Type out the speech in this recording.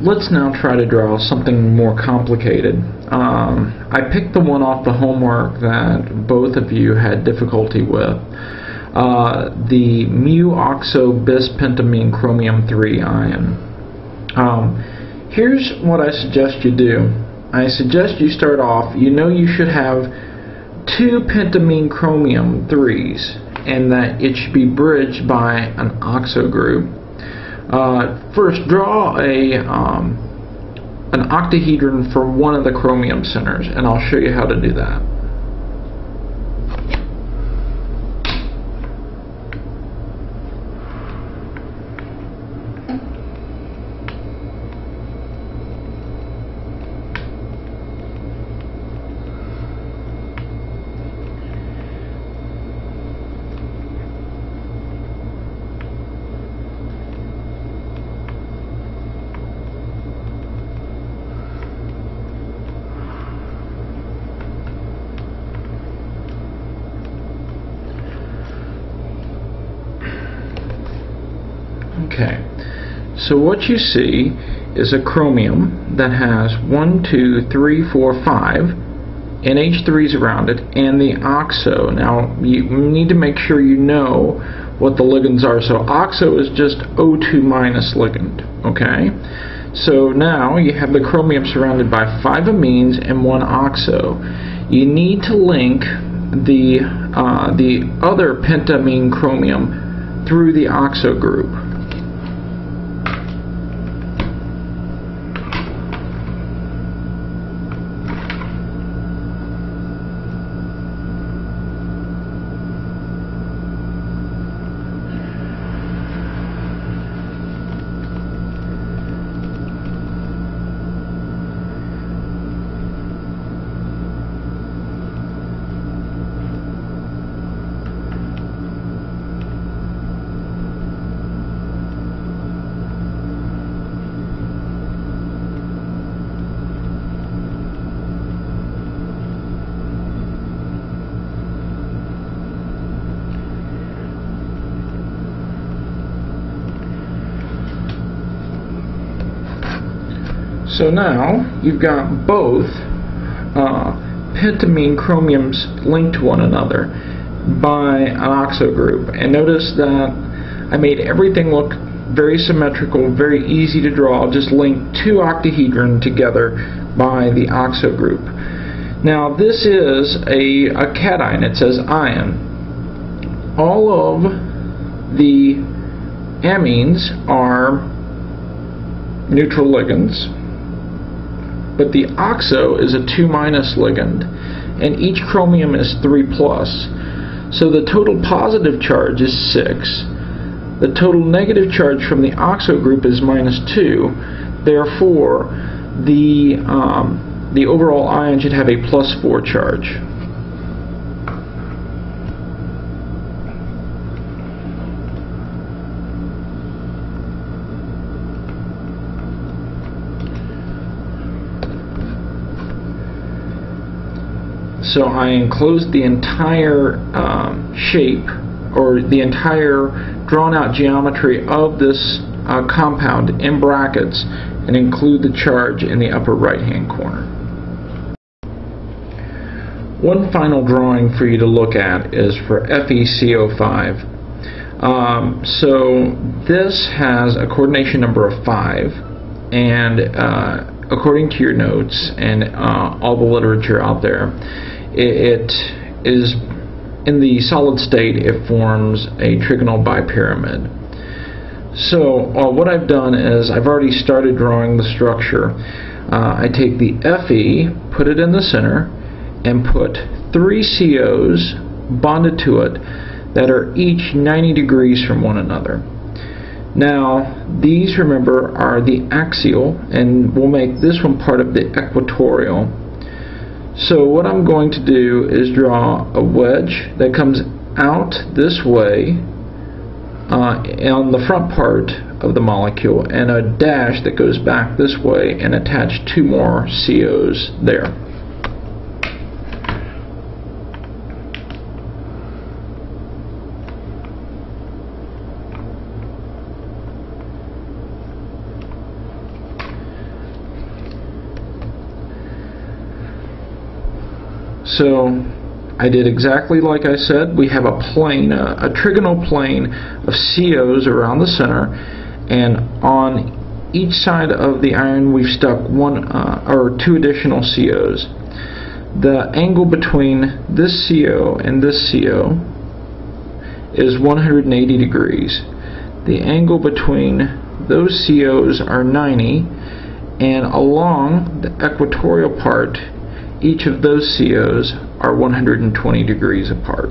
let's now try to draw something more complicated. I picked the one off the homework that both of you had difficulty with. The mu-oxo-bis-pentamine chromium 3 ion. Here's what I suggest you do. I suggest you start off, you know you should have 2 pentamine chromium 3s, and that it should be bridged by an oxo group. First, draw an octahedron for one of the chromium centers, and I'll show you how to do that. Okay, so what you see is a chromium that has 1, 2, 3, 4, 5 NH3s around it, and the oxo. Now you need to make sure you know what the ligands are. So oxo is just O2 minus ligand. Okay, so now you have the chromium surrounded by 5 amines and 1 oxo. You need to link the other pentamine chromium through the oxo group. So now you've got both pentamine chromiums linked to one another by an oxo group. And notice that I made everything look very symmetrical, very easy to draw. Just link 2 octahedron together by the oxo group. Now this is a cation. It says ion. All of the amines are neutral ligands, but the oxo is a 2 minus ligand, and each chromium is 3 plus. So the total positive charge is 6. The total negative charge from the oxo group is -2. Therefore, the overall ion should have a +4 charge. So I enclosed the entire shape, or the entire drawn out geometry of this compound in brackets, and include the charge in the upper right hand corner. One final drawing for you to look at is for FeCO5. So this has a coordination number of 5, and according to your notes and all the literature out there, it is in the solid state, it forms a trigonal bipyramid. So what I've done is I've already started drawing the structure. I take the Fe, put it in the center, and put 3 COs bonded to it that are each 90 degrees from one another. Now these, remember, are the axial, and we'll make this one part of the equatorial. So what I'm going to do is draw a wedge that comes out this way on the front part of the molecule, and a dash that goes back this way, and attach 2 more COs there. So I did exactly like I said. We have a plane, a trigonal plane of COs around the center, and on each side of the iron we've stuck one or two additional COs. The angle between this CO and this CO is 180 degrees. The angle between those COs are 90, and along the equatorial part each of those COs are 120 degrees apart.